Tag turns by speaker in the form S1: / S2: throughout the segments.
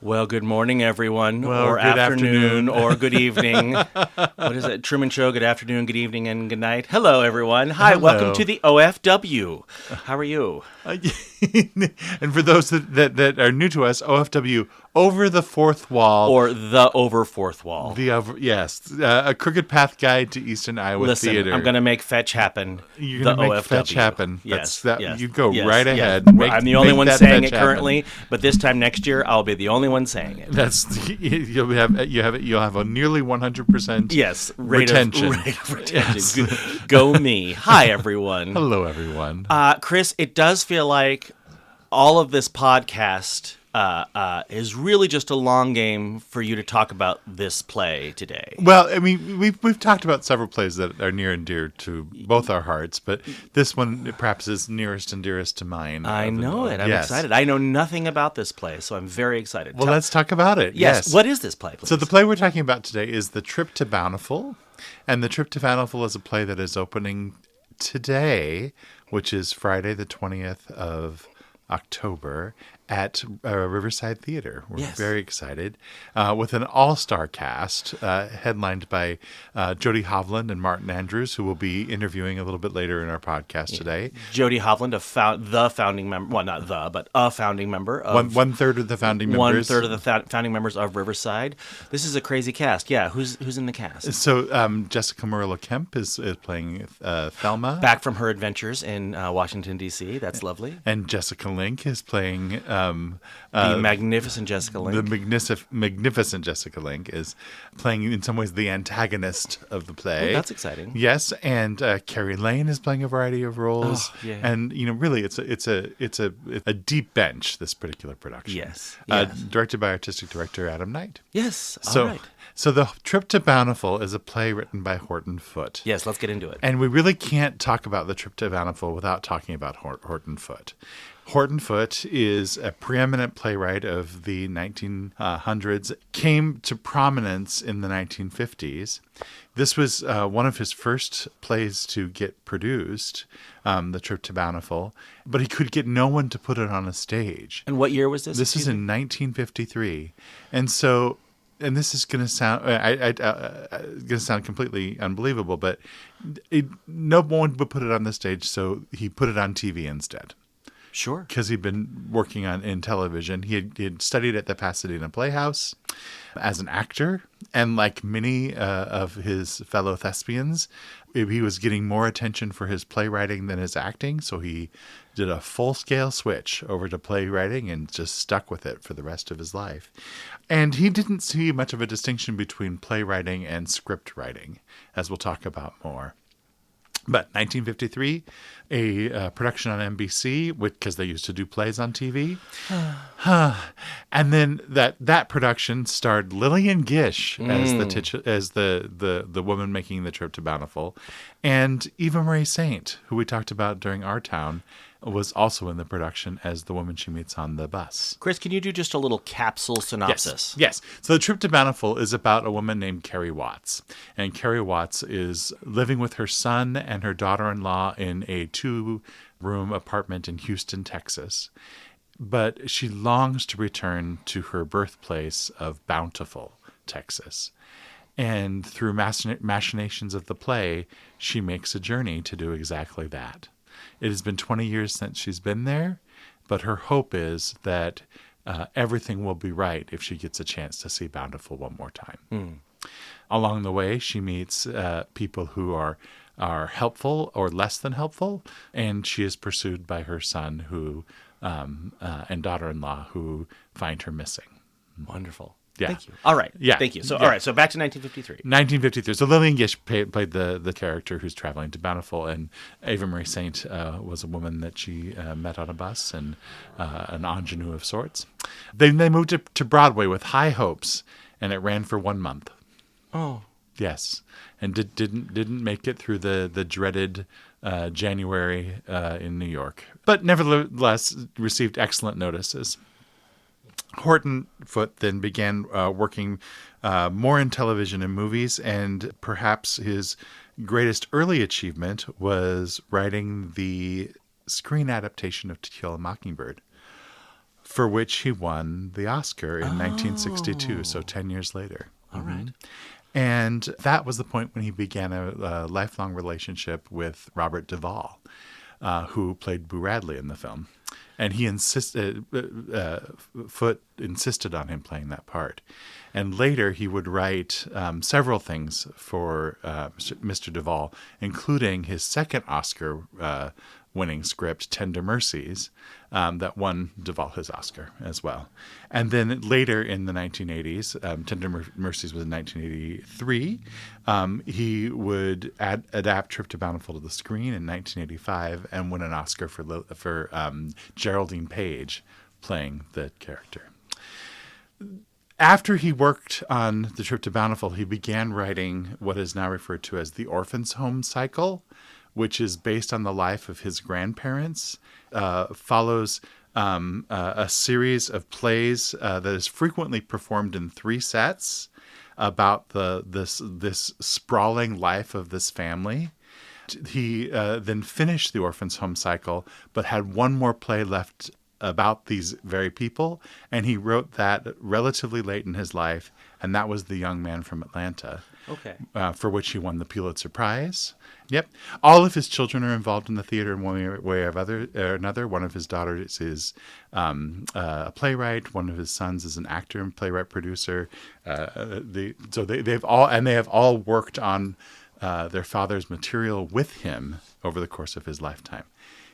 S1: Well, good morning, everyone,
S2: Well,
S1: or
S2: good afternoon.
S1: or good evening. What is it? Truman Show, good afternoon, good evening, and good night. Hello, everyone. Hi,
S2: Hello.
S1: welcome to the OFW. How are you?
S2: And for those that are new to us, OFW, Over the Fourth Wall.
S1: Or the Over Fourth Wall.
S2: A Crooked Path Guide to Eastern Iowa Theater.
S1: I'm going to make fetch happen.
S2: You're going to make fetch happen.
S1: Yes,
S2: You go right ahead.
S1: I'm the only one saying it currently, but this time next year, I'll be the only one saying it.
S2: You'll have a nearly 100% retention.
S1: Rate of retention. Yes. Go me. Hi, everyone.
S2: Hello, everyone.
S1: Chris, it does feel like all of this podcast is really just a long game for you to talk about this play today.
S2: Well, I mean, we've talked about several plays that are near and dear to both our hearts, but this one perhaps is nearest and dearest to mine.
S1: I know it. I'm excited. I know nothing about this play, so I'm very excited.
S2: Well, let's talk about it.
S1: Yes. What is this play, please?
S2: So the play we're talking about today is The Trip to Bountiful, and The Trip to Bountiful is a play that is opening today, which is Friday the 20th of October at Riverside Theatre. We're very excited with an all-star cast headlined by Jody Hovland and Martin Andrews, who will be interviewing a little bit later in our podcast today.
S1: Jody Hovland, the founding member, well, not the, but a founding member. Of
S2: one third of the founding members.
S1: 1/3 of the founding members of Riverside. This is a crazy cast. Yeah, who's in the cast?
S2: So Jessica Murillo Kemp is playing Thelma.
S1: Back from her adventures in Washington, D.C. That's lovely.
S2: And Jessica Link is playing...
S1: the magnificent Jessica Link.
S2: The magnificent Jessica Link is playing, in some ways, the antagonist of the play.
S1: Oh, that's exciting.
S2: Yes, and Carrie Lane is playing a variety of roles.
S1: Oh, yeah.
S2: And really, it's a deep bench, this particular production.
S1: Yes.
S2: Directed by artistic director Adam Knight.
S1: Yes.
S2: All
S1: right.
S2: So The Trip to Bountiful is a play written by Horton Foote.
S1: Yes, let's get into it.
S2: And we really can't talk about The Trip to Bountiful without talking about Horton Foote. Horton Foote is a preeminent playwright of the 1900s, came to prominence in the 1950s. This was one of his first plays to get produced, The Trip to Bountiful, but he could get no one to put it on a stage.
S1: And what year was this?
S2: This is in 1953. And so... And this is going to sound completely unbelievable, but no one would put it on the stage, so he put it on TV instead.
S1: Sure.
S2: Because he'd been working in television. He had studied at the Pasadena Playhouse as an actor, and like many of his fellow thespians, he was getting more attention for his playwriting than his acting, so he did a full-scale switch over to playwriting and just stuck with it for the rest of his life. And he didn't see much of a distinction between playwriting and script writing, as we'll talk about more. But 1953, a production on NBC, because they used to do plays on TV. And then that production starred Lillian Gish as the woman making the trip to Bountiful, and Eva Marie Saint, who we talked about during Our Town, was also in the production as the woman she meets on the bus.
S1: Chris, can you do just a little capsule synopsis?
S2: Yes. So The Trip to Bountiful is about a woman named Carrie Watts. And Carrie Watts is living with her son and her daughter-in-law in a 2-room apartment in Houston, Texas. But she longs to return to her birthplace of Bountiful, Texas. And through machinations of the play, she makes a journey to do exactly that. It has been 20 years since she's been there, but her hope is that everything will be right if she gets a chance to see Bountiful one more time. Along the way, she meets people who are helpful or less than helpful, and she is pursued by her son and daughter-in-law who find her missing.
S1: Wonderful.
S2: Yeah.
S1: Thank you. All right.
S2: Yeah.
S1: Thank you. So, all right. So back to 1953.
S2: 1953. So Lillian Gish played the character who's traveling to Bountiful, and Eva Marie Saint was a woman that she met on a bus and an ingenue of sorts. They moved to Broadway with high hopes, and it ran for 1 month.
S1: Oh.
S2: Yes, and didn't make it through the dreaded January in New York, but nevertheless received excellent notices. Horton Foote then began working more in television and movies, and perhaps his greatest early achievement was writing the screen adaptation of To Kill a Mockingbird. for which he won the Oscar in 1962, so 10 years later.
S1: All right.
S2: And that was the point when he began a lifelong relationship with Robert Duvall, who played Boo Radley in the film. And he Foote insisted on him playing that part. And later he would write several things for Mr. Duvall, including his second Oscar-winning script, Tender Mercies, that won Duvall his Oscar as well. And then later in the 1980s, Tender Mercies was in 1983, he would adapt Trip to Bountiful to the screen in 1985 and win an Oscar for Geraldine Page playing the character. After he worked on The Trip to Bountiful, he began writing what is now referred to as the Orphans' Home cycle, which is based on the life of his grandparents, follows a series of plays that is frequently performed in 3 sets about this sprawling life of this family. He then finished the Orphans' Home cycle, but had one more play left about these very people, and he wrote that relatively late in his life, and that was The Young Man from Atlanta, for which he won the Pulitzer Prize. Yep. All of his children are involved in the theater in one way or another. One of his daughters is a playwright. One of his sons is an actor and playwright producer. They have all worked on their father's material with him over the course of his lifetime.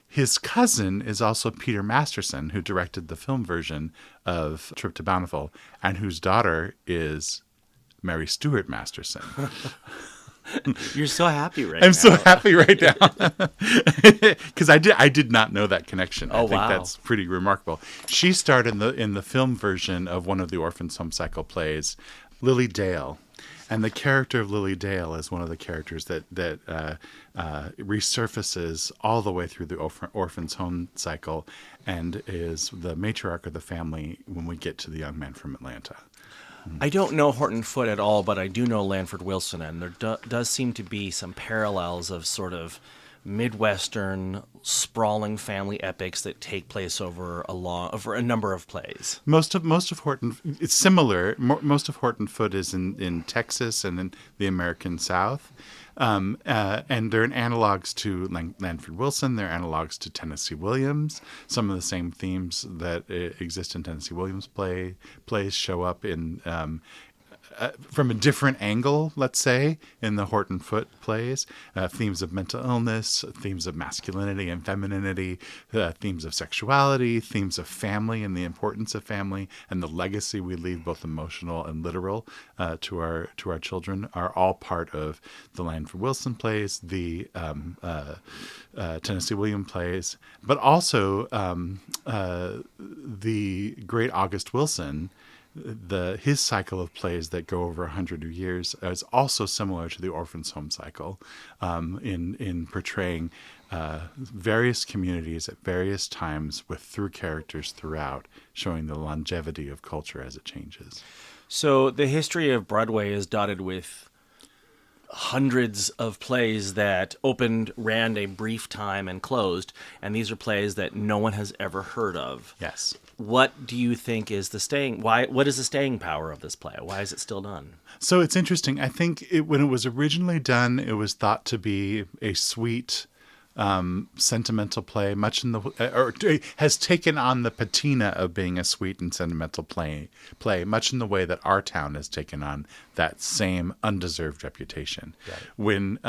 S2: His cousin is also Peter Masterson, who directed the film version of Trip to Bountiful, and whose daughter is Mary Stuart Masterson.
S1: You're so happy right now.
S2: I'm so happy right now. Because I did not know that connection. I think that's pretty remarkable. She starred in the film version of one of the Orphans' Home cycle plays, Lily Dale. And the character of Lily Dale is one of the characters that resurfaces all the way through the Orphan's Home cycle and is the matriarch of the family when we get to The Young Man from Atlanta.
S1: I don't know Horton Foote at all, but I do know Lanford Wilson, and there does seem to be some parallels of sort of Midwestern sprawling family epics that take place over a number of plays.
S2: Most of Horton, it's similar. Most of Horton Foote is in Texas and in the American South, and they're analogs to Lanford Wilson. They're analogs to Tennessee Williams. Some of the same themes that exist in Tennessee Williams plays show up in. From a different angle, let's say, in the Horton Foote plays, themes of mental illness, themes of masculinity and femininity, themes of sexuality, themes of family and the importance of family, and the legacy we leave, both emotional and literal, to our children, are all part of the Lanford Wilson plays, the Tennessee Williams plays, but also the great August Wilson. His cycle of plays that go over 100 years is also similar to the Orphan's Home cycle in portraying various communities at various times with through characters throughout, showing the longevity of culture as it changes.
S1: So the history of Broadway is dotted with hundreds of plays that opened, ran a brief time, and closed, and these are plays that no one has ever heard of.
S2: Yes.
S1: What do you think is what is the staying power of this play? Why is it still done?
S2: So it's interesting. I think when it was originally done, it was thought to be a sweet, sentimental play, has taken on the patina of being a sweet and sentimental play, much in the way that Our Town has taken on that same undeserved reputation. When,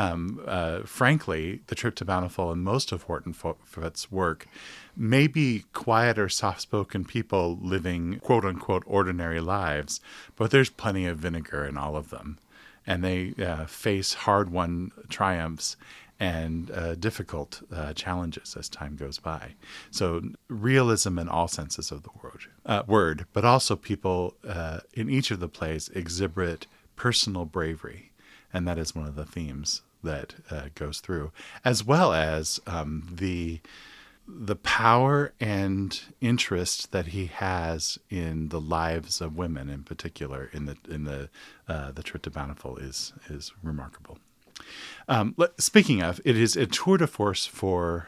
S2: frankly, The Trip to Bountiful and most of Horton Foote's work may be quiet or soft-spoken people living quote-unquote ordinary lives, but there's plenty of vinegar in all of them. And they face hard-won triumphs and difficult challenges as time goes by. So realism in all senses of the word, but also people in each of the plays exhibit personal bravery, and that is one of the themes that goes through, as well as the power and interest that he has in the lives of women, in particular, in the Trip to Bountiful is remarkable. Speaking of, it is a tour de force for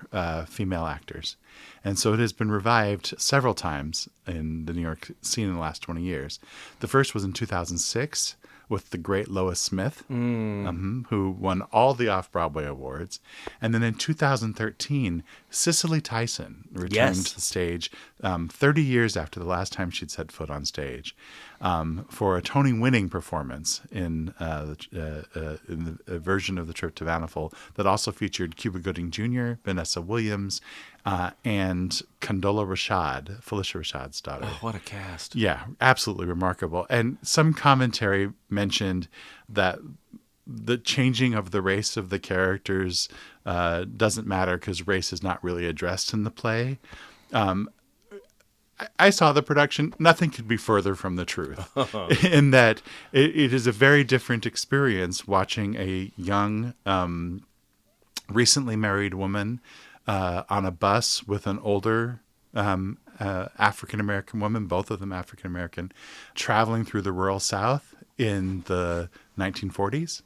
S2: female actors. And so it has been revived several times in the New York scene in the last 20 years. The first was in 2006 with the great Lois Smith, who won all the Off-Broadway awards. And then in 2013, Cicely Tyson returned to the stage 30 years after the last time she'd set foot on stage for a Tony-winning performance in the version of The Trip to Bountiful that also featured Cuba Gooding Jr., Vanessa Williams, and Condola Rashad, Phylicia Rashad's daughter.
S1: Oh, what a cast.
S2: Yeah, absolutely remarkable. And some commentary mentioned that the changing of the race of the characters doesn't matter because race is not really addressed in the play. I saw the production. Nothing could be further from the truth in that it is a very different experience watching a young, recently married woman on a bus with an older African-American woman, both of them African-American, traveling through the rural South in the 1940s.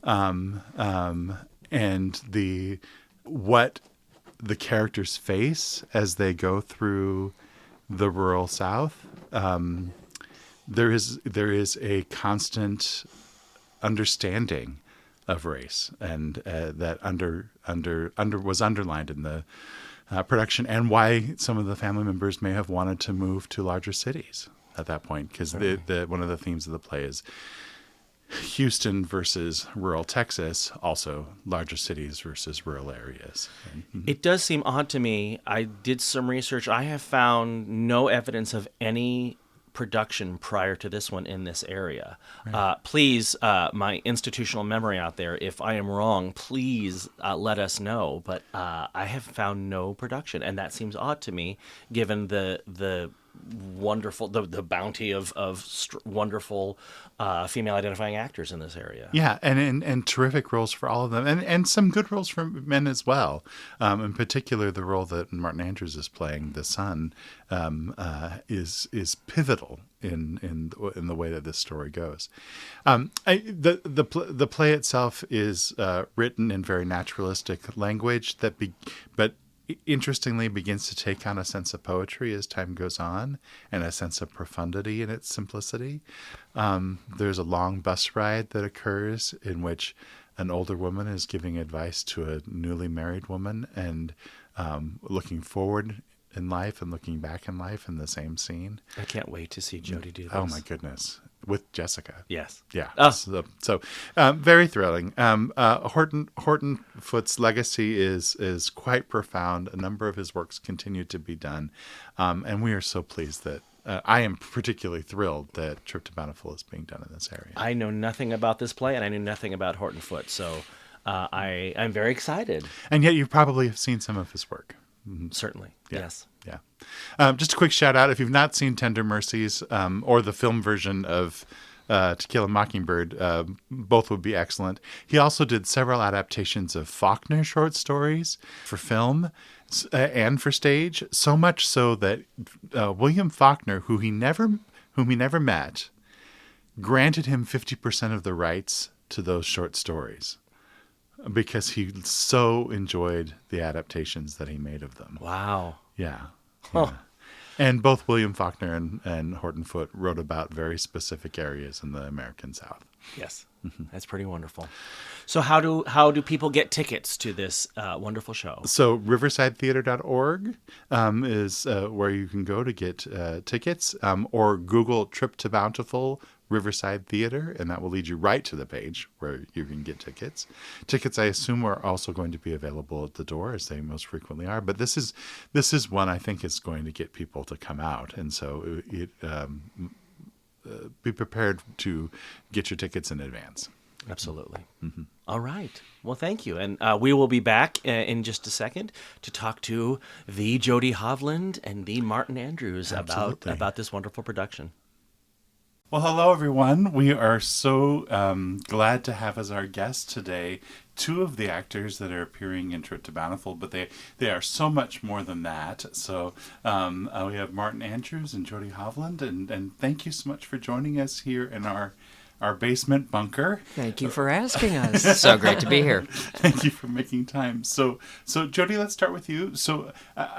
S2: And what the characters face as they go through the rural South. There is a constant understanding of race, and that was underlined in the production, and why some of the family members may have wanted to move to larger cities at that point, because one of the themes of the play is Houston versus rural Texas, also larger cities versus rural areas.
S1: It does seem odd to me. I did some research. I have found no evidence of any production prior to this one in this area. Right. Please, my institutional memory out there, if I am wrong, please let us know. But I have found no production, and that seems odd to me, given the wonderful the bounty of wonderful female identifying actors in this area.
S2: Yeah, and terrific roles for all of them, and some good roles for men as well. In particular, the role that Martin Andrews is playing, the son, is pivotal in the way that this story goes. The play itself is written in very naturalistic language but interestingly begins to take on a sense of poetry as time goes on, and a sense of profundity in its simplicity. There's a long bus ride that occurs in which an older woman is giving advice to a newly married woman, and looking forward in life and looking back in life in the same scene.
S1: I can't wait to see Jody do this.
S2: Oh my goodness. With Jessica.
S1: Yes.
S2: Yeah.
S1: Oh.
S2: So very thrilling. Horton Foote's legacy is quite profound. A number of his works continue to be done. And we are so pleased that I am particularly thrilled that Trip to Bountiful is being done in this area.
S1: I know nothing about this play, and I knew nothing about Horton Foote. So I'm very excited.
S2: And yet you probably have seen some of his work.
S1: Certainly.
S2: Yeah.
S1: Yes.
S2: Yeah. Just a quick shout out. If you've not seen Tender Mercies or the film version of To Kill a Mockingbird, both would be excellent. He also did several adaptations of Faulkner short stories for film and for stage, so much so that William Faulkner, whom he never met, granted him 50% of the rights to those short stories, because he so enjoyed the adaptations that he made of them.
S1: Wow.
S2: Yeah. Huh. And both William Faulkner and Horton Foote wrote about very specific areas in the American South.
S1: Yes. That's pretty wonderful. So how do people get tickets to this wonderful show?
S2: So riversidetheatre.org is where you can go to get tickets, or Google Trip to Bountiful Riverside Theatre, and that will lead you right to the page where you can get tickets. Tickets, I assume, are also going to be available at the door, as they most frequently are. But this is one I think is going to get people to come out, and so be prepared to get your tickets in advance.
S1: Absolutely. Mm-hmm. All right. Well, thank you. And we will be back in just a second to talk to the Jody Hovland and the Martin Andrews about this wonderful production.
S2: Well, hello, everyone. We are so glad to have as our guests today two of the actors that are appearing in Trip to Bountiful, but they are so much more than that. So we have Martin Andrews and Jody Hovland, and thank you so much for joining us here in our our basement bunker.
S3: Thank you for asking us.
S4: So great to be here.
S2: Thank you for making time. So Jody, let's start with you. So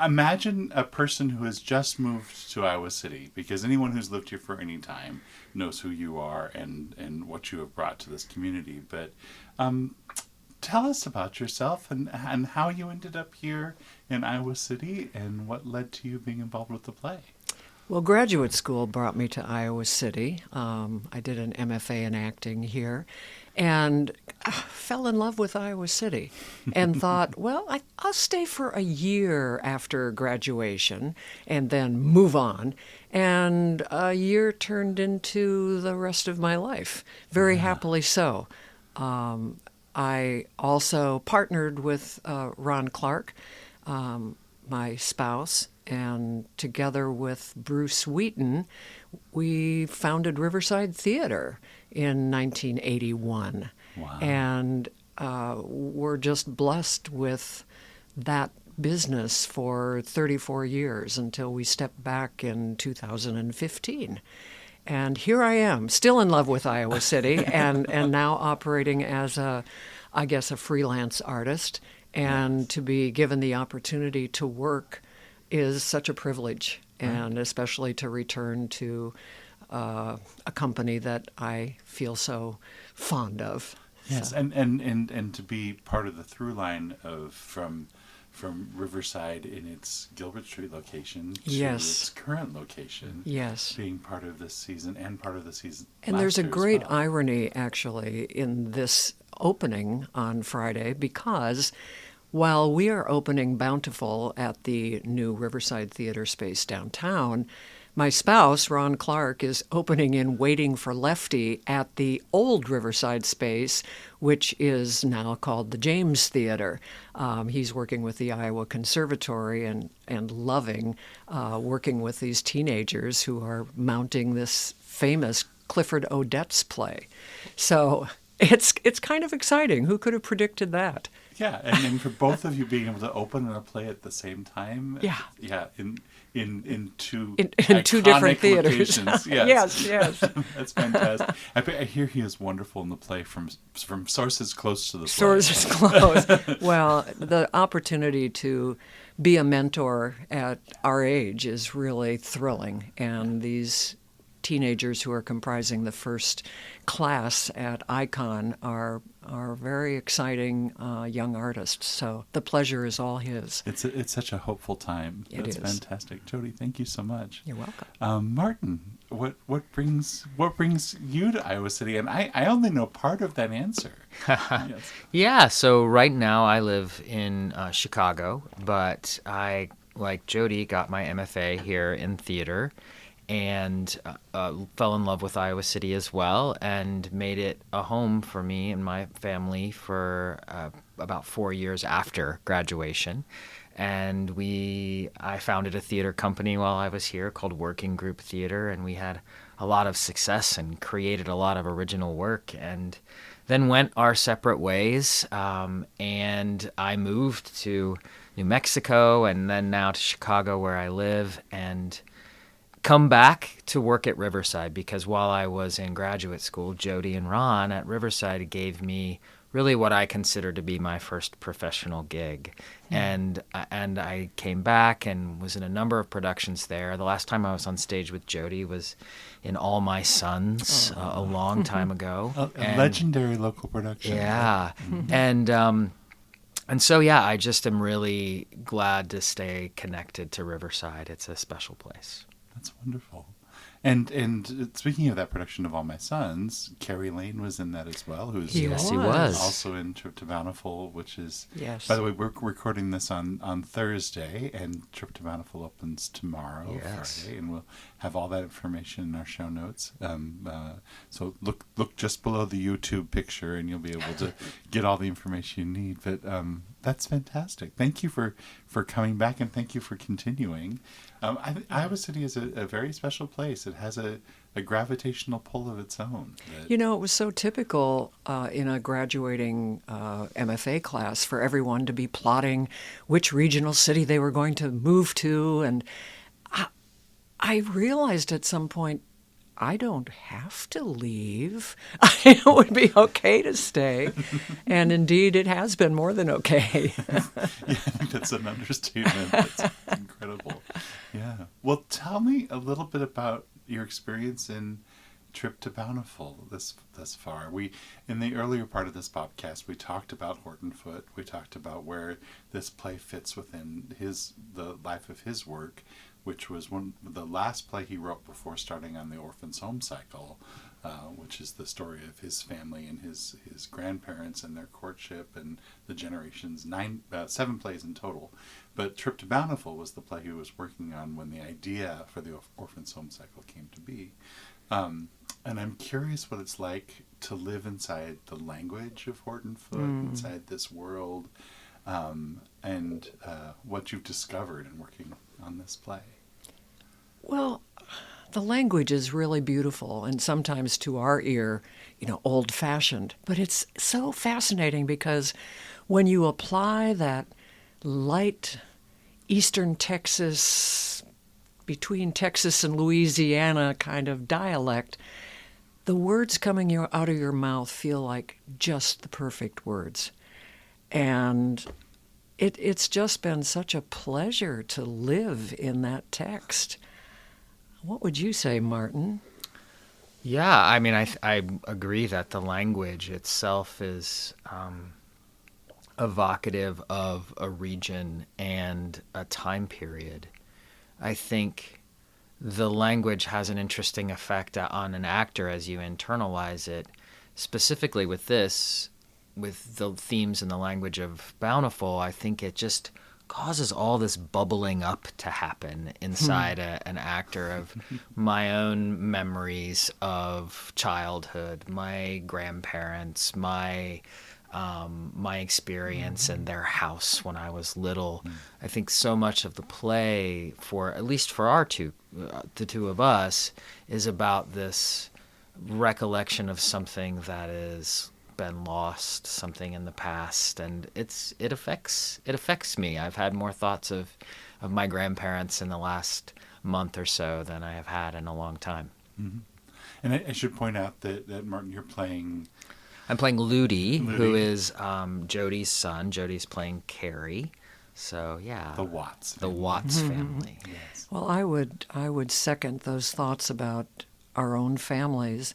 S2: imagine a person who has just moved to Iowa City, because anyone who's lived here for any time knows who you are and what you have brought to this community. But tell us about yourself and how you ended up here in Iowa City and what led to you being involved with the play.
S3: Well, graduate school brought me to Iowa City. I did an MFA in acting here and fell in love with Iowa City and thought, well, I'll stay for a year after graduation and then move on. And a year turned into the rest of my life, very happily so. I also partnered with Ron Clark, my spouse, and together with Bruce Wheaton, we founded Riverside Theatre in 1981.
S2: Wow.
S3: And we're just blessed with that business for 34 years until we stepped back in 2015. And here I am, still in love with Iowa City and now operating as a freelance artist. And to be given the opportunity to work is such a privilege, and especially to return to a company that I feel so fond of.
S2: Yes,
S3: So.
S2: and to be part of the through line of from Riverside in its Gilbert Street location to its current location.
S3: Yes.
S2: Being part of this season and part of the season.
S3: And there's a great irony, actually, in this opening on Friday, because while we are opening Bountiful at the new Riverside Theatre space downtown, my spouse, Ron Clark, is opening in Waiting for Lefty at the old Riverside space, which is now called the James Theatre. He's working with the Iowa Conservatory and loving working with these teenagers who are mounting this famous Clifford Odets play. So it's kind of exciting. Who could have predicted that?
S2: Yeah, and then for both of you being able to open and play at the same time.
S3: Yeah.
S2: In two
S3: two different theaters.
S2: Locations. Yes.
S3: Yes.
S2: That's fantastic. I hear he is wonderful in the play from sources close to the play.
S3: Sources close. Well, the opportunity to be a mentor at our age is really thrilling, and these teenagers who are comprising the first class at Icon are very exciting young artists. So the pleasure is all his.
S2: It's such a hopeful time. That's fantastic. Jody, thank you so much.
S3: You're welcome.
S2: Martin, what brings you to Iowa City? And I only know part of that answer. Yes.
S4: Yeah, so right now I live in Chicago, but I, like Jody, got my MFA here in theater and fell in love with Iowa City as well, and made it a home for me and my family for about 4 years after graduation. And I founded a theater company while I was here called Working Group Theater, and we had a lot of success and created a lot of original work, and then went our separate ways. And I moved to New Mexico and then now to Chicago where I live, and come back to work at Riverside, because while I was in graduate school, Jody and Ron at Riverside gave me really what I consider to be my first professional gig. And I came back and was in a number of productions there. The last time I was on stage with Jody was in All My Sons a long time ago.
S2: A legendary local production.
S4: Yeah. And so, I just am really glad to stay connected to Riverside. It's a special place.
S2: That's wonderful. And speaking of that production of All My Sons, Carrie Lane was in that as well.
S4: He was.
S2: Also in Trip to Bountiful, which is,
S3: yes.
S2: By the way, we're recording this on Thursday, and Trip to Bountiful opens tomorrow, Friday, and we'll have all that information in our show notes. So look just below the YouTube picture, and you'll be able to get all the information you need. But that's fantastic. Thank you for coming back, and thank you for continuing. Iowa City is a very special place. It has a gravitational pull of its own.
S3: It was so typical in a graduating MFA class for everyone to be plotting which regional city they were going to move to. And I realized at some point, I don't have to leave. It would be okay to stay. And indeed, it has been more than okay.
S2: Yeah, I think that's an understatement. That's incredible. Yeah. Well, tell me a little bit about your experience in trip to Bountiful thus far. We, in the earlier part of this podcast, we talked about Horton Foote. We talked about where this play fits within the life of his work, which was the last play he wrote before starting on the Orphans' Home cycle, which is the story of his family and his grandparents and their courtship and the generations. 7 plays in total. But Trip to Bountiful was the play he was working on when the idea for the Orphans' Home cycle came to be. And I'm curious what it's like to live inside the language of Horton Foote, inside this world, and what you've discovered in working on this play.
S3: Well, the language is really beautiful and sometimes to our ear, old-fashioned. But it's so fascinating because when you apply that light Eastern Texas, between Texas and Louisiana kind of dialect, the words coming out of your mouth feel like just the perfect words. And it's just been such a pleasure to live in that text. What would you say, Martin?
S4: Yeah, I mean, I agree that the language itself is evocative of a region and a time period. I think the language has an interesting effect on an actor as you internalize it. Specifically with this, with the themes and the language of Bountiful, I think it just causes all this bubbling up to happen inside an actor of my own memories of childhood, my grandparents, my experience in their house when I was little. I think so much of the play, at least for the two of us, is about this recollection of something that has been lost, something in the past, and it affects me. I've had more thoughts of my grandparents in the last month or so than I have had in a long time.
S2: Mm-hmm. And I should point out that Martin, you're playing.
S4: I'm playing Ludi, who is Jody's son. Jody's playing Carrie. So yeah,
S2: the Watts
S4: family.
S2: Yes.
S3: Well, I would second those thoughts about our own families.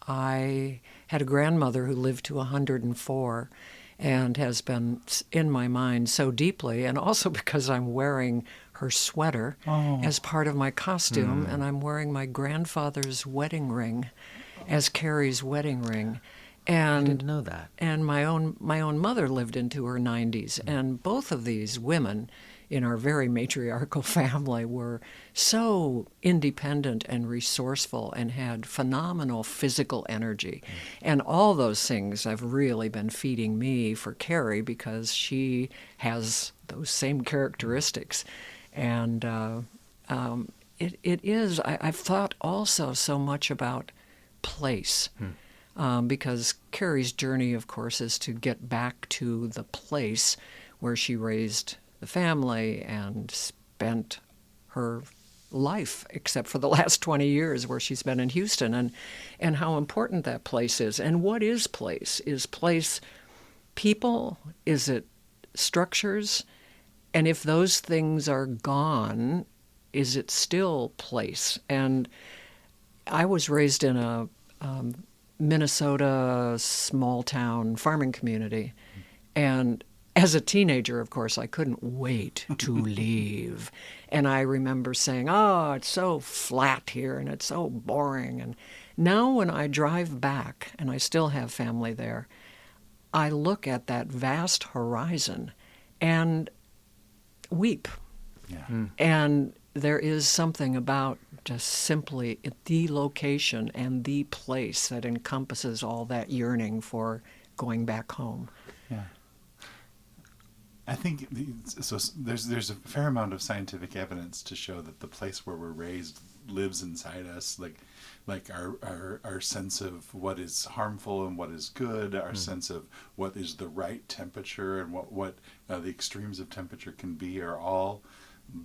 S3: I had a grandmother who lived to 104 and has been in my mind so deeply, and also because I'm wearing her sweater as part of my costume, and I'm wearing my grandfather's wedding ring as Carrie's wedding ring. And
S4: I didn't know that.
S3: And my own mother lived into her 90s, and both of these women in our very matriarchal family were so independent and resourceful and had phenomenal physical energy. And all those things have really been feeding me for Carrie because she has those same characteristics. And it is, I've thought also so much about place. Because Carrie's journey, of course, is to get back to the place where she raised the family and spent her life, except for the last 20 years where she's been in Houston, and how important that place is. And what is place? Is place people? Is it structures? And if those things are gone, is it still place? And I was raised in a Minnesota small-town farming community. And as a teenager, of course, I couldn't wait to leave. And I remember saying, it's so flat here and it's so boring. And now when I drive back, and I still have family there, I look at that vast horizon and weep.
S2: Yeah.
S3: And there is something about just simply the location and the place that encompasses all that yearning for going back home.
S2: Yeah. I think there's a fair amount of scientific evidence to show that the place where we're raised lives inside us, like our sense of what is harmful and what is good, our sense of what is the right temperature and what the extremes of temperature can be are all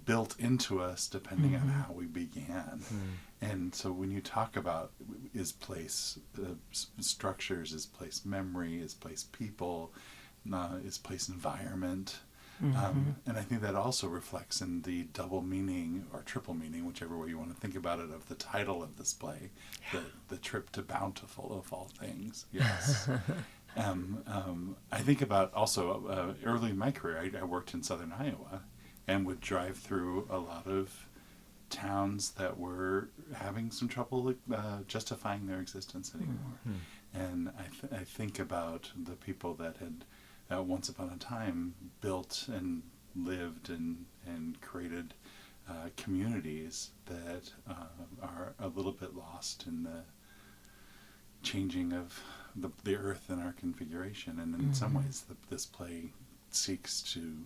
S2: built into us depending on how we began. And so when you talk about is place structures, is place memory, is place people, is place environment, and I think that also reflects in the double meaning or triple meaning, whichever way you want to think about it, of the title of this play, the trip to Bountiful of all things. Yes. I think about also early in my career, I worked in southern Iowa and would drive through a lot of towns that were having some trouble justifying their existence anymore. And I think about the people that had once upon a time built and lived and created communities that are a little bit lost in the changing of the earth and our configuration. And in some ways, this play seeks to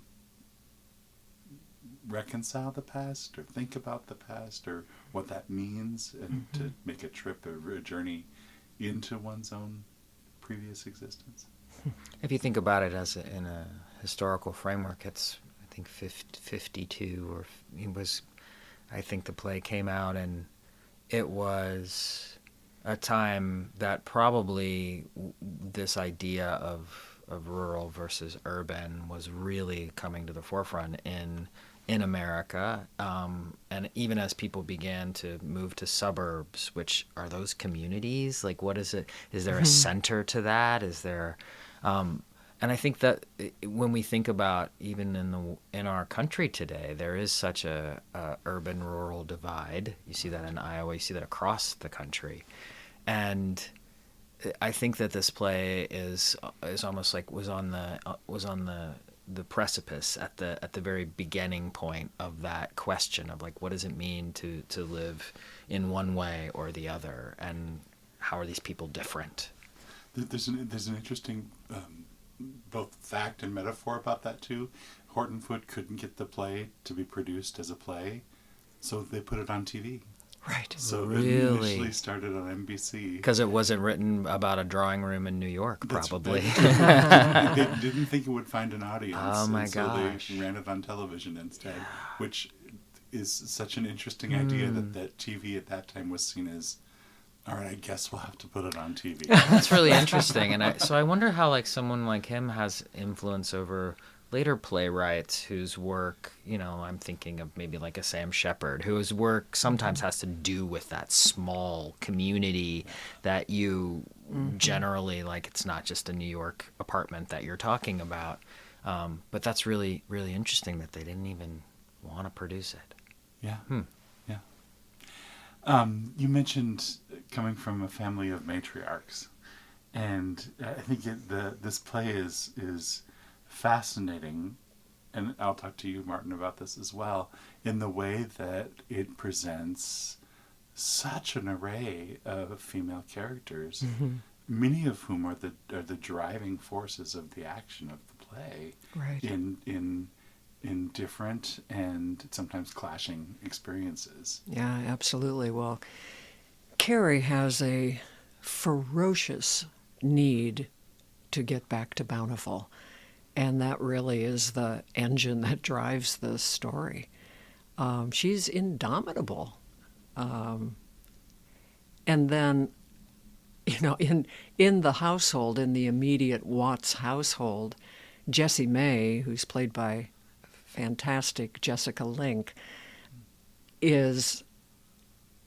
S2: reconcile the past or think about the past or what that means, and to make a trip or a journey into one's own previous existence.
S4: If you think about it as in a historical framework, it's, I think, 52, or it was, I think the play came out, and it was a time that probably this idea of rural versus urban was really coming to the forefront in America, and even as people began to move to suburbs, which are those communities? Like, what is it? Is there a center to that? Is there, and I think that when we think about even in our country today, there is such a urban-rural divide. You see that in Iowa. You see that across the country, and I think that this play is almost like was on the precipice at the very beginning point of that question of, like, what does it mean to live in one way or the other, and how are these people different?
S2: There's an interesting both fact and metaphor about that too. Horton Foote couldn't get the play to be produced as a play, so they put it on TV.
S3: Right.
S2: So
S4: Really?
S2: it initially started on NBC.
S4: Because it wasn't written about a drawing room in New York, probably.
S2: They didn't think it would find an audience.
S4: Oh my
S2: So
S4: gosh.
S2: they ran it on television instead, which is such an interesting idea that TV at that time was seen as, all right, I guess we'll have to put it on TV.
S4: That's really interesting. And so I wonder how, like, someone like him has influence over later playwrights whose work, I'm thinking of maybe like a Sam Shepard, whose work sometimes has to do with that small community that you generally, like, it's not just a New York apartment that you're talking about. But that's really, really interesting that they didn't even want to produce it.
S2: Yeah. Yeah. You mentioned coming from a family of matriarchs, and I think this play is fascinating, and I'll talk to you, Martin, about this as well, in the way that it presents such an array of female characters, many of whom are the driving forces of the action of the play,
S3: Right.
S2: in different and sometimes clashing experiences.
S3: Yeah, absolutely. Well, Carrie has a ferocious need to get back to Bountiful, and that really is the engine that drives the story. She's indomitable. And then, in the household, in the immediate Watts household, Jessie May, who's played by fantastic Jessica Link, is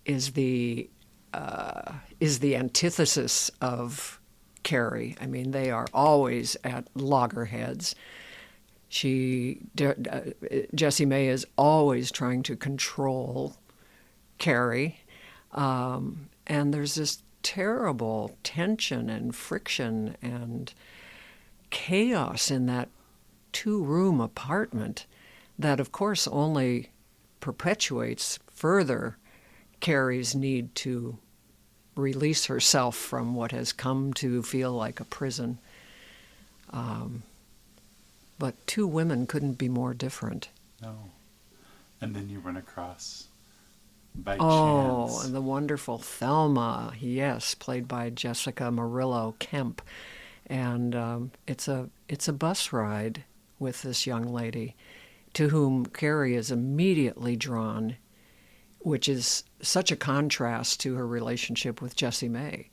S3: the antithesis of Carrie. I mean, they are always at loggerheads. Jessie May is always trying to control Carrie, and there's this terrible tension and friction and chaos in that two-room apartment that, of course, only perpetuates further Carrie's need to release herself from what has come to feel like a prison. But two women couldn't be more different.
S2: No. And then you run across, by
S3: Oh,
S2: chance.
S3: and the wonderful Thelma, yes, played by Jessica Murillo Kemp. And it's a bus ride with this young lady. to whom Carrie is immediately drawn, which is such a contrast to her relationship with Jessie May.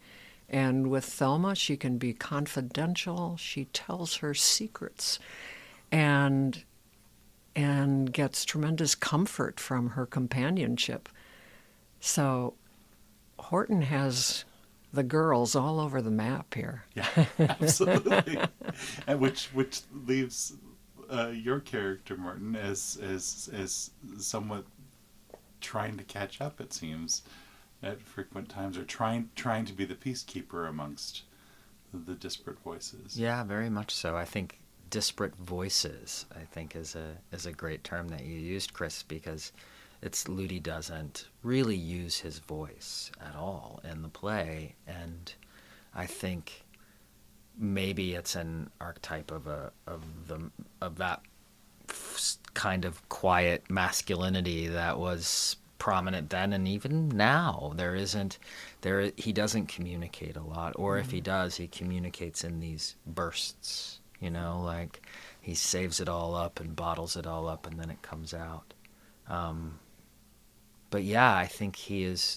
S3: And with Thelma, she can be confidential. She tells her secrets and gets tremendous comfort from her companionship. So Horton has the girls all over the map here.
S2: Yeah, absolutely. And which leaves your character, Martin, as somewhat trying to catch up, it seems, at frequent times, or trying to be the peacekeeper amongst the disparate voices.
S4: Yeah, very much so. I think disparate voices, I think, is a great term that you used, Chris, because Ludi doesn't really use his voice at all in the play, and I think maybe it's an archetype of that kind of quiet masculinity that was prominent then, and even now he doesn't communicate a lot, or if he does, he communicates in these bursts, like he saves it all up and bottles it all up and then it comes out. But yeah, I think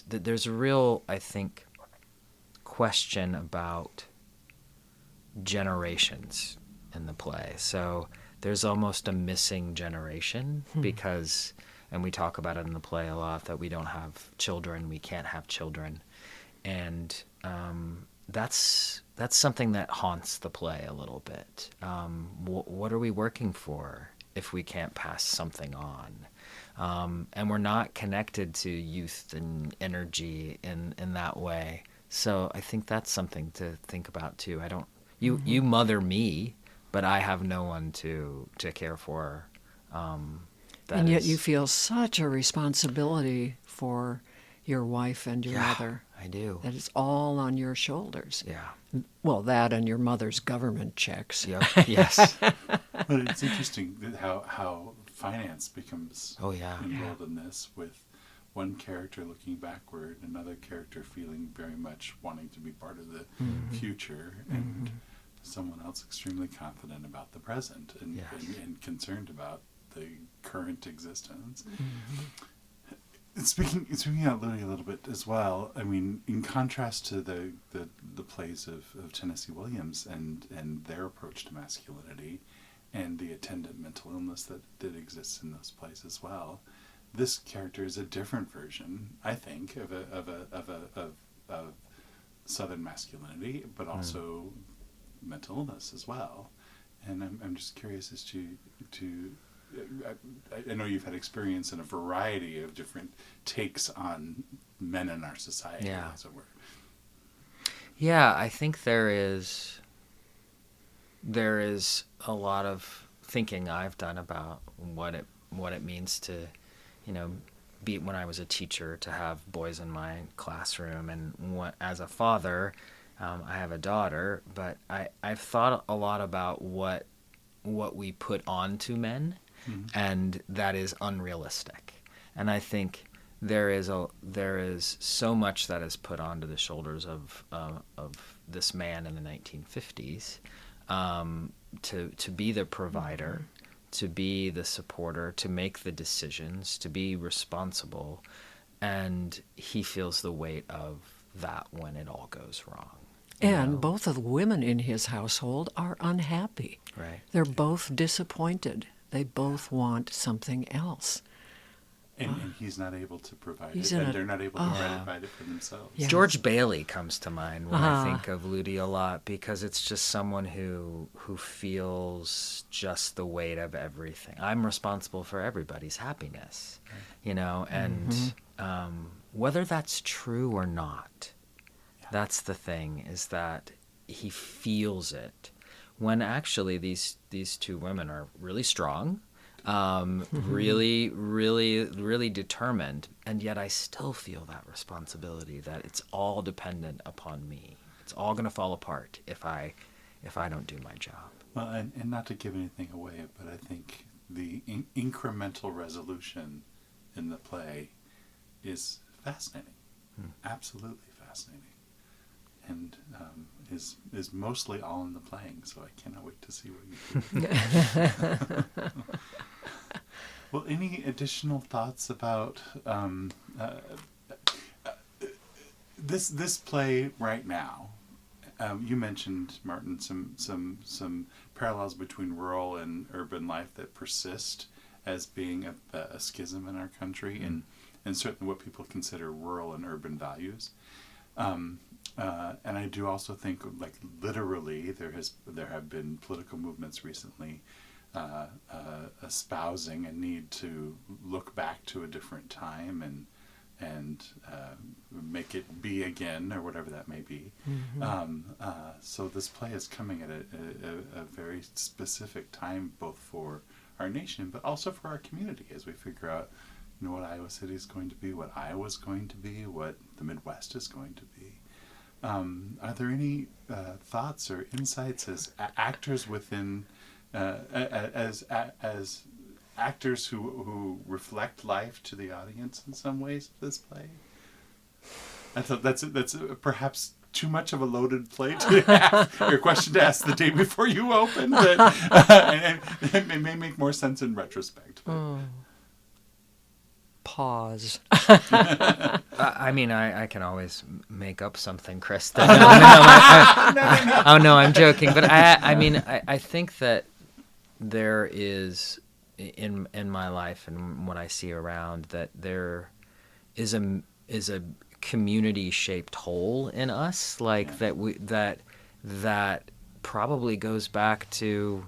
S4: there's a real, I think, question about generations in the play. So there's almost a missing generation because, and we talk about it in the play a lot, that we don't have children, we can't have children. And that's something that haunts the play a little bit. What are we working for if we can't pass something on? And we're not connected to youth and energy in that way. So I think that's something to think about too. You mother me, but I have no one to care for.
S3: And yet you feel such a responsibility for your wife and your mother.
S4: I do.
S3: That is all on your shoulders.
S4: Yeah.
S3: Well, that and your mother's government checks.
S4: Yep. Yes.
S2: But it's interesting how finance becomes involved in this, with one character looking backward, another character feeling very much wanting to be part of the future, and someone else extremely confident about the present and concerned about the current existence. Speaking about Ludi a little bit as well, I mean, in contrast to the plays of Tennessee Williams and their approach to masculinity and the attendant mental illness that exists in those plays as well, this character is a different version, I think, of Southern masculinity, but also mental illness as well. And I'm just curious as to I know you've had experience in a variety of different takes on men in our society, as it were.
S4: Yeah, I think there is a lot of thinking I've done about what it means to, be when I was a teacher, to have boys in my classroom, and as a father, I have a daughter, but I've thought a lot about what we put onto men. And that is unrealistic. And I think there is so much that is put onto the shoulders of this man in the 1950s to be the provider, to be the supporter, to make the decisions, to be responsible, and he feels the weight of that when it all goes wrong.
S3: And both of the women in his household are unhappy.
S4: Right.
S3: They're both disappointed. They both want something else.
S2: And he's not able to provide it, and they're not able to provide it for themselves.
S3: Yes.
S4: George Bailey comes to mind when I think of Ludi a lot, because it's just someone who feels just the weight of everything. I'm responsible for everybody's happiness, and whether that's true or not, that's the thing, is that he feels it. When actually these two women are really strong, really, really, really determined, and yet I still feel that responsibility, that it's all dependent upon me. It's all going to fall apart if I don't do my job.
S2: Well, and not to give anything away, but I think the incremental resolution in the play is fascinating, absolutely fascinating. And is mostly all in the playing, so I cannot wait to see what you do. Well, any additional thoughts about this play right now? You mentioned, Martin, some parallels between rural and urban life that persist as being a schism in our country, and certainly what people consider rural and urban values. And I do also think, like, literally, there have been political movements recently espousing a need to look back to a different time and make it be again, or whatever that may be. So this play is coming at a very specific time, both for our nation, but also for our community, as we figure out, what Iowa City is going to be, what Iowa's going to be, what the Midwest is going to be. Are there any thoughts or insights as actors within, as actors who reflect life to the audience in some ways of this play? I thought that's perhaps too much of a loaded play to ask, your question to ask the day before you open, but and it may make more sense in retrospect. But.
S3: Pause.
S4: I mean, I can always make up something, Chris. Oh no, I'm joking. But I think that there is in my life and what I see around, that there is a community shaped hole in us, like that probably goes back to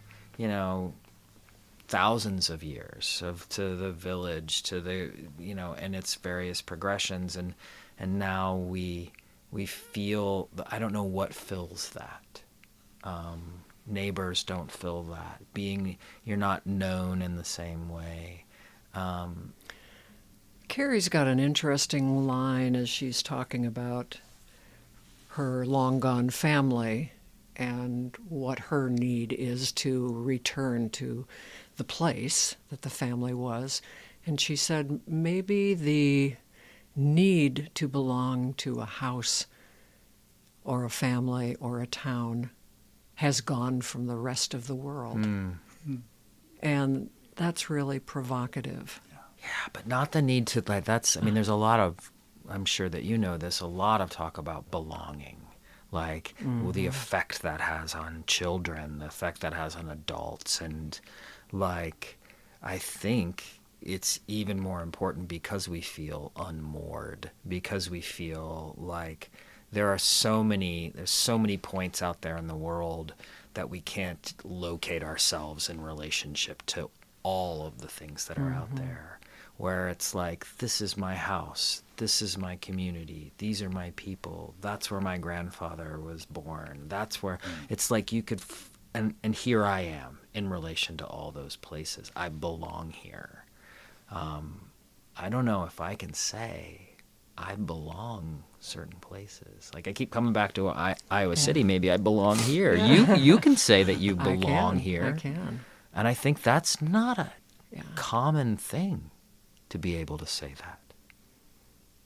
S4: thousands of years to the village, to the and its various progressions, and now we feel, I don't know what fills that. Neighbors don't fill that. You're not known in the same way.
S3: Carrie's got an interesting line as she's talking about her long gone family and what her need is to return to the place that the family was. And she said maybe the need to belong to a house or a family or a town has gone from the rest of the world. And that's really provocative.
S4: Yeah, but not the need to, there's a lot of, I'm sure that you know this, a lot of talk about belonging. The effect that has on children, the effect that has on adults. And I think it's even more important because we feel unmoored, because we feel like there's so many points out there in the world that we can't locate ourselves in relationship to all of the things that are out there, where it's like, this is my house, this is my community, these are my people, that's where my grandfather was born, that's where it's like you could and here I am in relation to all those places. I belong here. I don't know if I can say I belong certain places. I keep coming back to Iowa City. Maybe I belong here. You can say that you belong here.
S3: I can.
S4: And I think that's not a common thing to be able to say that.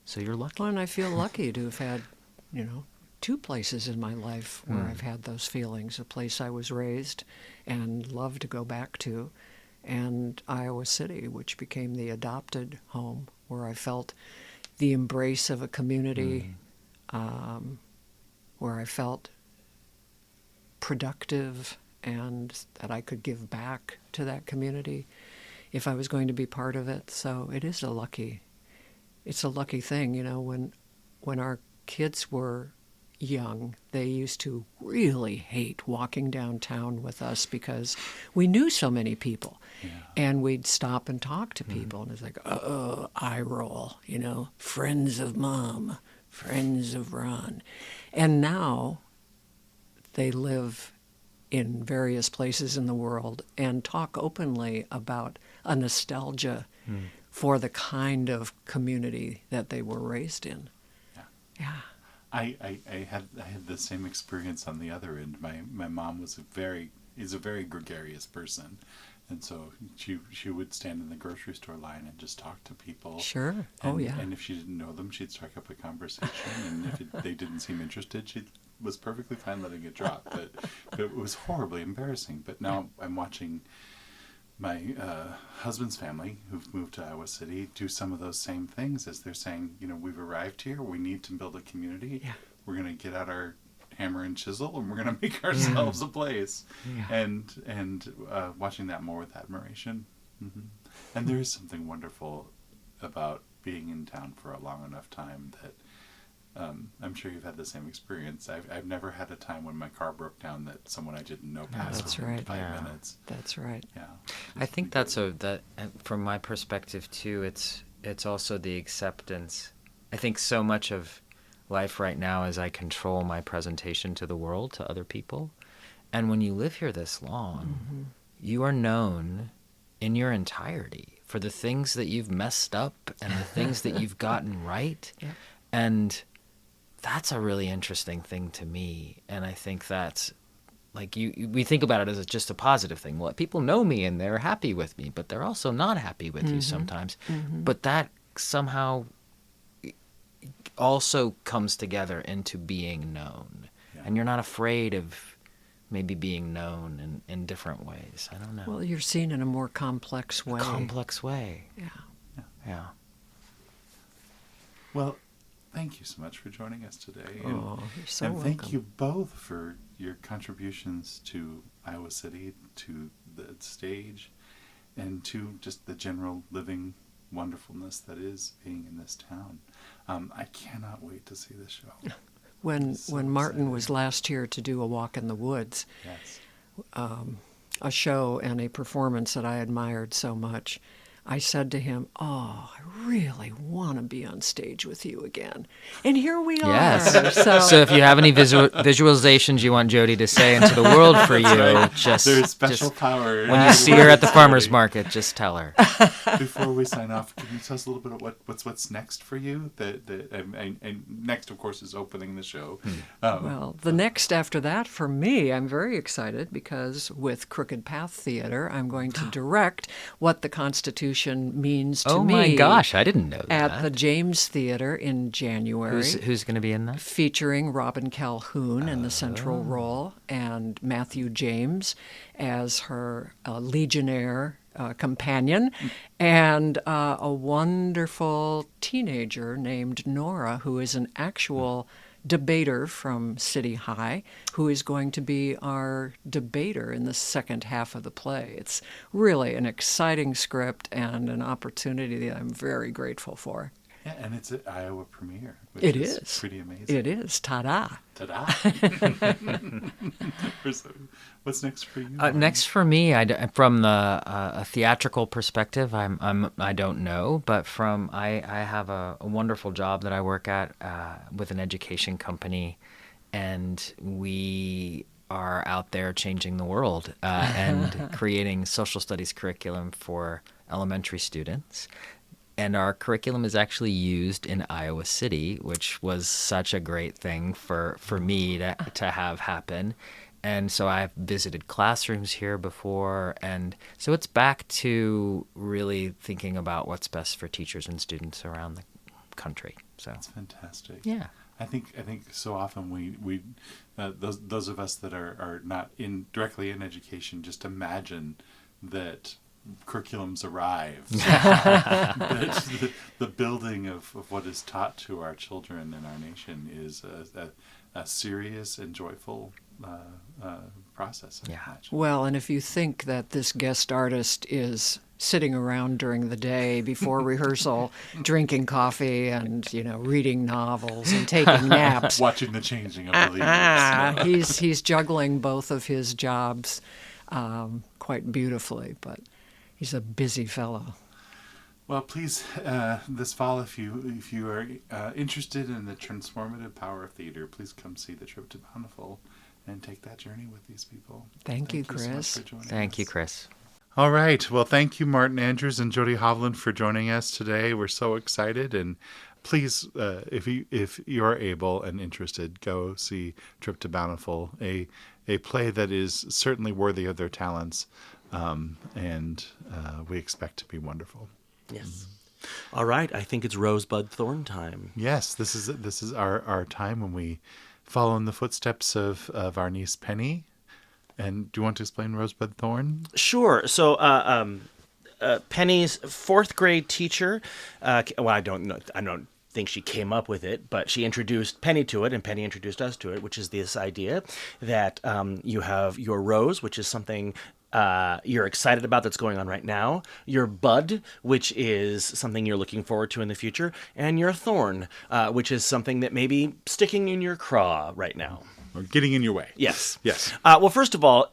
S4: So you're lucky.
S3: Well, and I feel lucky to have had, two places in my life where I've had those feelings. A place I was raised and love to go back to, and Iowa City, which became the adopted home, where I felt the embrace of a community, where I felt productive and that I could give back to that community if I was going to be part of it. So it's a lucky thing. When our kids were young, they used to really hate walking downtown with us because we knew so many people. And we'd stop and talk to people, and it's like, eye roll, friends of Mom, friends of Ron. And now they live in various places in the world and talk openly about a nostalgia for the kind of community that they were raised in. Yeah.
S2: I had the same experience on the other end. My mom is a very gregarious person, and so she would stand in the grocery store line and just talk to people.
S3: Sure.
S2: And if she didn't know them, she'd strike up a conversation, and if they didn't seem interested, she was perfectly fine letting it drop. But it was horribly embarrassing. But now I'm watching my husband's family, who've moved to Iowa City, do some of those same things as they're saying, we've arrived here, we need to build a community.
S3: Yeah.
S2: We're going to get out our hammer and chisel and we're going to make ourselves a place.
S3: Yeah.
S2: And watching that more with admiration. Mm-hmm. And there is something wonderful about being in town for a long enough time that I'm sure you've had the same experience. I've never had a time when my car broke down that someone I didn't know passed
S3: that's
S2: within
S3: right.
S2: 5 minutes.
S3: That's right.
S2: Yeah.
S4: I think that's from my perspective too. It's also the acceptance. I think so much of life right now is I control my presentation to the world, to other people, and when you live here this long, you are known in your entirety for the things that you've messed up and the things that you've gotten right, and that's a really interesting thing to me. And I think that's like we think about it as just a positive thing. Well, people know me and they're happy with me, but they're also not happy with you sometimes. But that somehow also comes together into being known. And you're not afraid of maybe being known in different ways. I don't know.
S3: Well, you're seen in a more complex way.
S2: Yeah. Well, thank you so much for joining us today.
S3: You're so
S2: and thank
S3: welcome.
S2: you both for your contributions to Iowa City, to the stage, and to just the general living wonderfulness that is being in this town. I cannot wait to see this show.
S3: When
S2: So
S3: Martin
S2: excited.
S3: was last here to do A Walk in the Woods,
S2: Yes.
S3: a show and a performance that I admired so much, I said to him, "Oh, I really want to be on stage with you again." And here we are.
S4: Yes.
S3: So,
S4: So if you have any visualizations you want Jody to say into the world for you, just
S2: There's special power.
S4: when you see her at the farmer's market, just tell her.
S2: Before we sign off, can you tell us a little bit of what's next for you? And next, of course, is opening the show.
S3: well, the next after that for me, I'm very excited because with Crooked Path Theater, I'm going to direct What the Constitution Means to
S4: Oh
S3: Me.
S4: my gosh, I didn't know
S3: At
S4: that.
S3: the James Theater in January.
S4: Who's going to be in that?
S3: Featuring Robin Calhoun in the central role and Matthew James as her Legionnaire companion, and a wonderful teenager named Nora, who is an actual debater from City High, who is going to be our debater in the second half of the play. It's really an exciting script and an opportunity that I'm very grateful for.
S2: Yeah, and it's an Iowa premiere, which
S3: It
S2: is
S3: is.
S2: pretty amazing.
S3: It is. Ta-da.
S2: Ta-da! What's next for you?
S4: Next for me, from a theatrical perspective, I don't know, but I have a wonderful job that I work at with an education company, and we are out there changing the world and creating social studies curriculum for elementary students. And our curriculum is actually used in Iowa City, which was such a great thing for me to have happen. And so I've visited classrooms here before. And so it's back to really thinking about what's best for teachers and students around the country. So
S2: That's fantastic.
S4: yeah.
S2: I think so often we those of us that are not directly in education just imagine that curriculums arrive. That the building of what is taught to our children in our nation is a serious and joyful process. I
S4: Yeah.
S2: imagine.
S3: Well, and if you think that this guest artist is sitting around during the day before rehearsal, drinking coffee and, reading novels and taking naps,
S2: Watching the changing of the leaves.
S3: he's juggling both of his jobs quite beautifully, but he's a busy fellow.
S2: Well, please, this fall, if you are interested in the transformative power of theater, please come see The Trip to Bountiful and take that journey with these people.
S3: Thank you,
S2: so much
S3: Chris.
S2: for joining
S4: Thank you,
S2: us.
S4: Chris.
S2: All right. Well, thank you, Martin Andrews and Jody Hovland, for joining us today. We're so excited, and please, if you are able and interested, go see Trip to Bountiful, a play that is certainly worthy of their talents, and we expect to be wonderful.
S1: Yes. All right. I think it's Rosebud Thorn time.
S2: Yes, this is our time when we follow in the footsteps of our niece Penny And do you want to explain Rosebud Thorn?
S1: Sure. So, Penny's fourth grade teacher. Well, I don't know. I don't think she came up with it, but she introduced Penny to it, and Penny introduced us to it, which is this idea that you have your rose, which is something you're excited about that's going on right now, your bud, which is something you're looking forward to in the future, and your thorn, which is something that may be sticking in your craw right now.
S2: Or getting in your way.
S1: Yes.
S2: Yes.
S1: Well, first of all,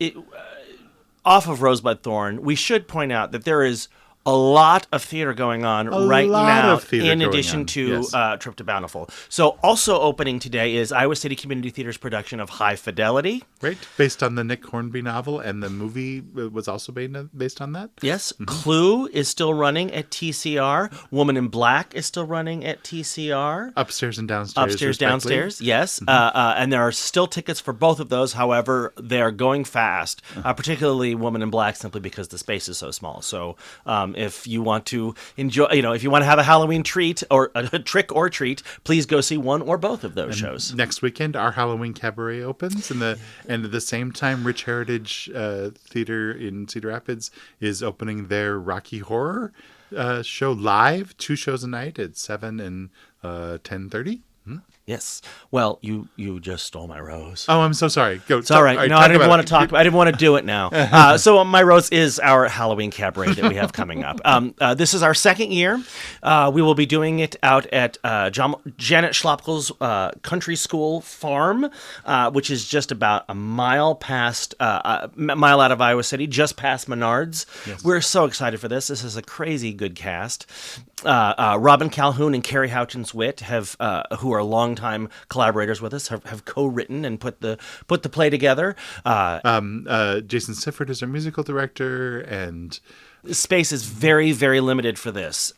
S1: off of Rosebud Thorn, we should point out that there is a lot of theater going on right now, in addition to Trip to Bountiful. So also opening today is Iowa City Community Theater's production of High Fidelity.
S2: Right, based on the Nick Hornby novel, and the movie was also based on that?
S1: Yes. Mm-hmm. Clue is still running at TCR. Woman in Black is still running at TCR.
S2: Upstairs and downstairs.
S1: Upstairs, downstairs, yes. Mm-hmm. And there are still tickets for both of those. However, they are going fast, particularly Woman in Black, simply because the space is so small. So if you want to enjoy, if you want to have a Halloween treat or a trick or treat, please go see one or both of those shows.
S2: Next weekend, our Halloween cabaret opens, and at the same time, Rich Heritage Theater in Cedar Rapids is opening their Rocky Horror show live, 2 shows a night at 7 and 10:30.
S1: Yes. Well, you just stole my rose.
S2: Oh, I'm so sorry. Go.
S1: It's all right. No, I didn't want to talk. I didn't want to do it now. So my rose is our Halloween cabaret that we have coming up. This is our second year. We will be doing it out at Janet Schlopkel's Country School Farm, which is just about a mile out of Iowa City, just past Menards. Yes. We're so excited for this. This is a crazy good cast. Robin Calhoun and Carrie Houchins-Witt who are longtime collaborators with us, have co-written and put the play together.
S2: Jason Sifford is our musical director, and
S1: space is very, very limited for this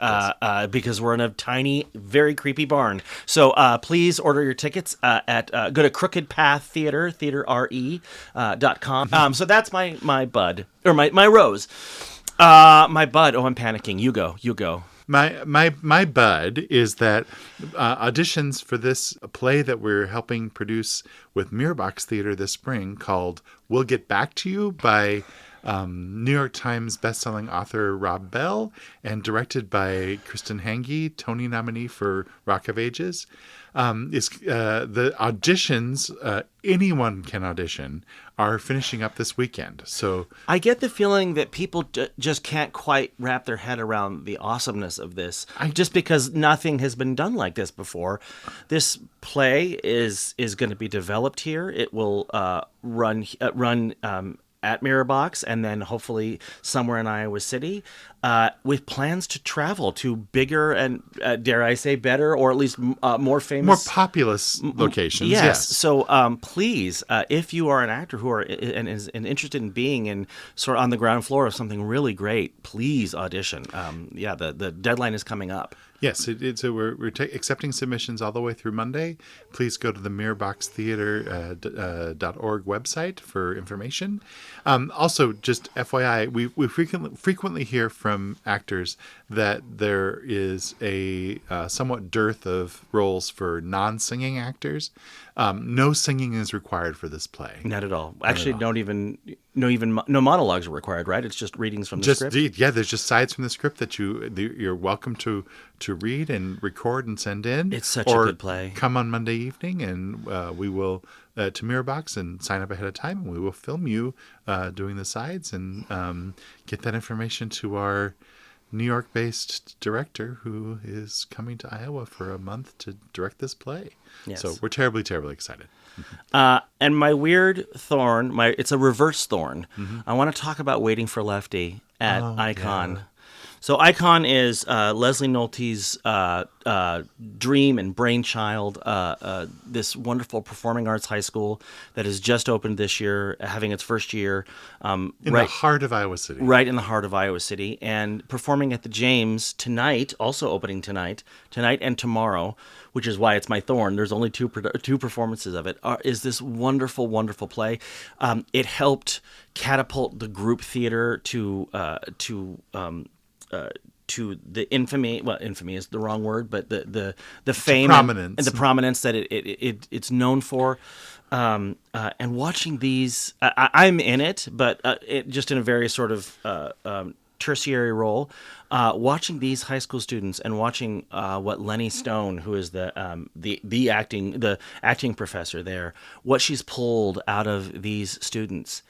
S1: because we're in a tiny, very creepy barn. So please order your tickets at go to Crooked Path Theater, theaterre.com. So that's my bud, or my rose. My bud. Oh, I'm panicking. You go.
S2: My bud is that auditions for this play that we're helping produce with Mirrorbox Theater this spring, called We'll Get Back to You, by New York Times bestselling author Rob Bell, and directed by Kristen Hange, Tony nominee for Rock of Ages. The auditions, anyone can audition, are finishing up this weekend. So
S1: I get the feeling that people just can't quite wrap their head around the awesomeness of this, just because nothing has been done like this before. This play is going to be developed here. It will run at Mirrorbox, and then hopefully somewhere in Iowa City, with plans to travel to bigger and, dare I say, better, or at least more famous,
S2: more populous locations.
S1: Yes. So please, if you are an actor who is interested in being in sort of on the ground floor of something really great, please audition. The deadline is coming up.
S2: Yes, so we're accepting submissions all the way through Monday. Please go to the mirrorboxtheater.org website for information. Also, just FYI, we frequently hear from actors that there is a somewhat dearth of roles for non-singing actors. No singing is required for this play.
S1: Not at all. Actually, no monologues are required, right? It's just readings from the script.
S2: Yeah, there's just sides from the script that you're welcome to read and record and send in.
S1: It's such a good play.
S2: Come on Monday evening, and we will to Mirrorbox and sign up ahead of time, and we will film you doing the sides and get that information to our New York-based director, who is coming to Iowa for a month to direct this play.
S1: Yes.
S2: So we're terribly, terribly excited.
S1: And my weird thorn, it's a reverse thorn. Mm-hmm. I want to talk about Waiting for Lefty at Icon. Yeah. So Icon is Leslie Nolte's dream and brainchild, this wonderful performing arts high school that has just opened this year, having its first year.
S2: In the heart of Iowa City. Right
S1: in the heart of Iowa City. And performing at the James tonight, also opening tonight and tomorrow, which is why it's my thorn. There's only two performances of it, is this wonderful, wonderful play. It helped catapult the group theater to to the infamy. Well, infamy is the wrong word, but the fame and the prominence that it's known for. And watching these, I'm in it, but just in a very sort of tertiary role. Watching these high school students and watching what Lenny Stone, who is the acting professor there, what she's pulled out of these students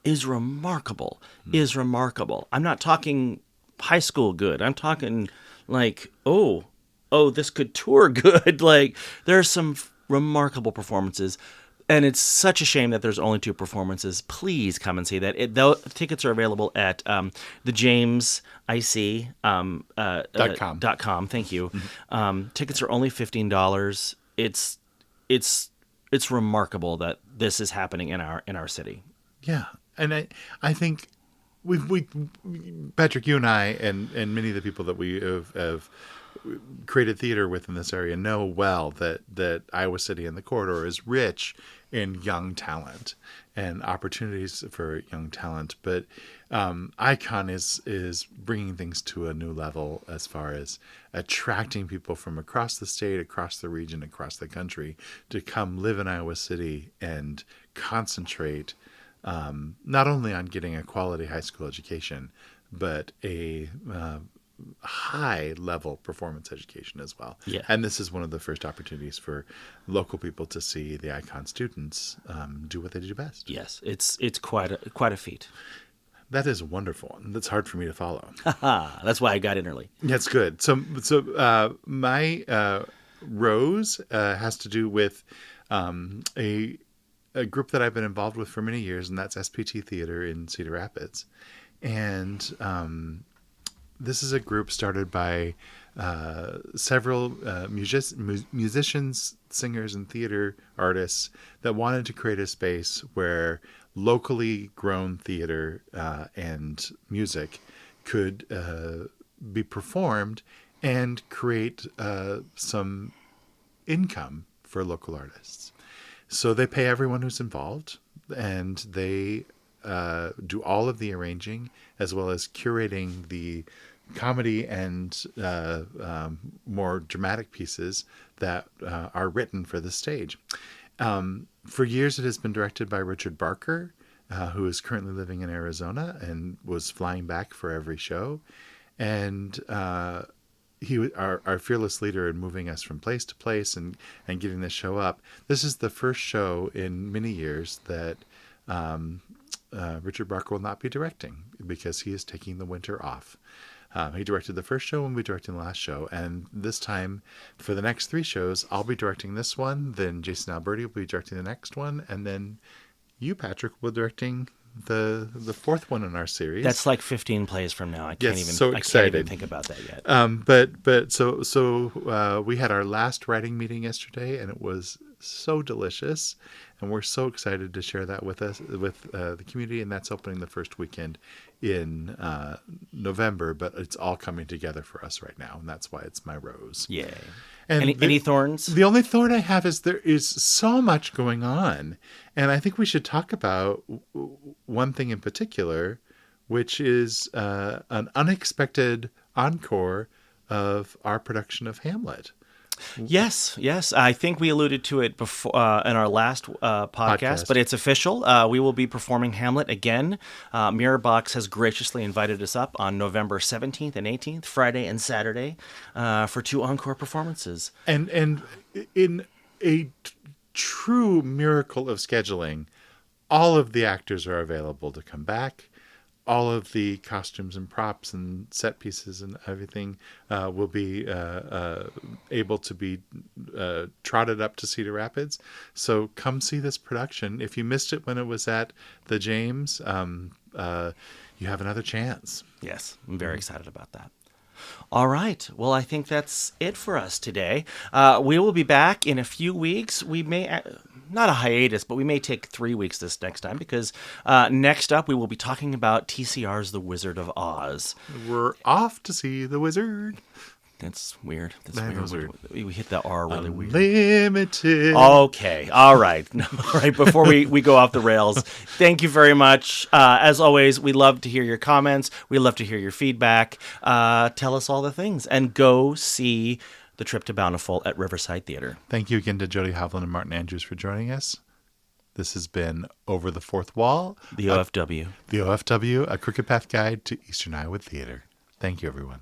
S1: is remarkable. Is remarkable. I'm not talking high school good. I'm talking like, oh, this could tour good. Like, there's some remarkable performances. And it's such a shame that there's only 2 performances. Please come and see that. Tickets are available at the James IC .com. Thank you. Tickets are only $15. It's remarkable that this is happening in our city.
S2: Yeah, and I think we Patrick, you and I, and many of the people that we have created theater with in this area know well that Iowa City and the corridor is rich in young talent and opportunities for young talent. But Icon is bringing things to a new level as far as attracting people from across the state, across the region, across the country to come live in Iowa City and concentrate not only on getting a quality high school education, but a high level performance education as well.
S1: Yeah.
S2: And this is one of the first opportunities for local people to see the Icon students do what they do best.
S1: Yes, it's quite a feat.
S2: That is wonderful. That's hard for me to follow.
S1: That's why I got in early.
S2: That's good. So my rose has to do with a group that I've been involved with for many years, and that's SPT Theater in Cedar Rapids. And this is a group started by several musicians, singers, and theater artists that wanted to create a space where locally grown theater and music could be performed and create some income for local artists. So they pay everyone who's involved, and they do all of the arranging as well as curating the comedy and more dramatic pieces that are written for the stage. For years, it has been directed by Richard Barker, who is currently living in Arizona and was flying back for every show. And he was our fearless leader in moving us from place to place and getting this show up. This is the first show in many years that Richard Barker will not be directing because he is taking the winter off. He directed the first show and we'll be directing the last show. And this time, for the next 3 shows, I'll be directing this one. Then Jason Alberti will be directing the next one. And then you, Patrick, will be directing the 4th one in our series.
S1: That's like 15 plays from now. I can't even think about that yet.
S2: But so we had our last writing meeting yesterday, and it was so delicious, and we're so excited to share that with the community. And that's opening the first weekend in November, but it's all coming together for us right now, and that's why it's my rose.
S1: Yay!
S2: And
S1: any thorns?
S2: The only thorn I have is there is so much going on, and I think we should talk about one thing in particular, which is an unexpected encore of our production of Hamlet.
S1: Yes. I think we alluded to it before in our last podcast, but it's official. We will be performing Hamlet again. Mirrorbox has graciously invited us up on November 17th and 18th, Friday and Saturday, for 2 encore performances.
S2: And in a true miracle of scheduling, all of the actors are available to come back. All of the costumes and props and set pieces and everything will be able to be trotted up to Cedar Rapids. So come see this production. If you missed it when it was at the James, you have another chance.
S1: Yes, I'm very excited about that. All right. Well, I think that's it for us today. We will be back in a few weeks. We may, not a hiatus, but we may take 3 weeks this next time because next up we will be talking about TCR's The Wizard of Oz.
S2: We're off to see the wizard.
S1: That's weird.
S2: That was weird.
S1: We hit the R really weird.
S2: Unlimited.
S1: Okay. All right. All right. Before we go off the rails, thank you very much. As always, we love to hear your comments. We love to hear your feedback. Tell us all the things. And go see The Trip to Bountiful at Riverside Theatre.
S2: Thank you again to Jody Hovland and Martin Andrews for joining us. This has been Over the Fourth Wall.
S1: The OFW.
S2: The OFW, a Crooked Path Guide to Eastern Iowa Theater. Thank you, everyone.